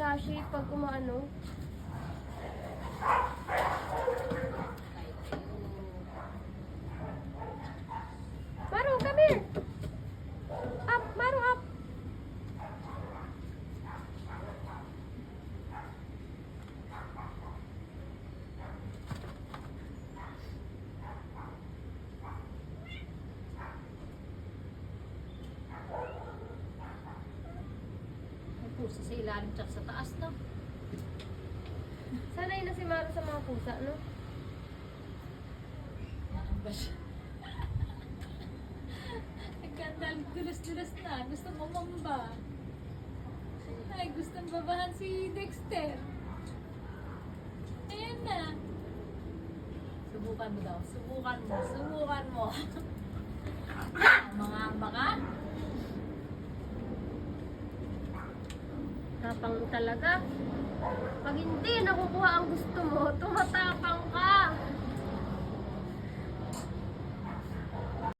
Kashi pag umaano. Maru, come here. Up, Maru, up. May pusa sa ilalim tsaka sa taas, no? Sanay na si Maru sa mga pusa, no? Yan ba siya? Nagkandal, dulas-dulas na. Gusto mo mamba. Ay, gustong babahan si Dexter. Ayan na. Subukan mo daw. Subukan mo. Subukan mo. Mga baka. Tapang talaga. Pag hindi nakukuha ang gusto mo,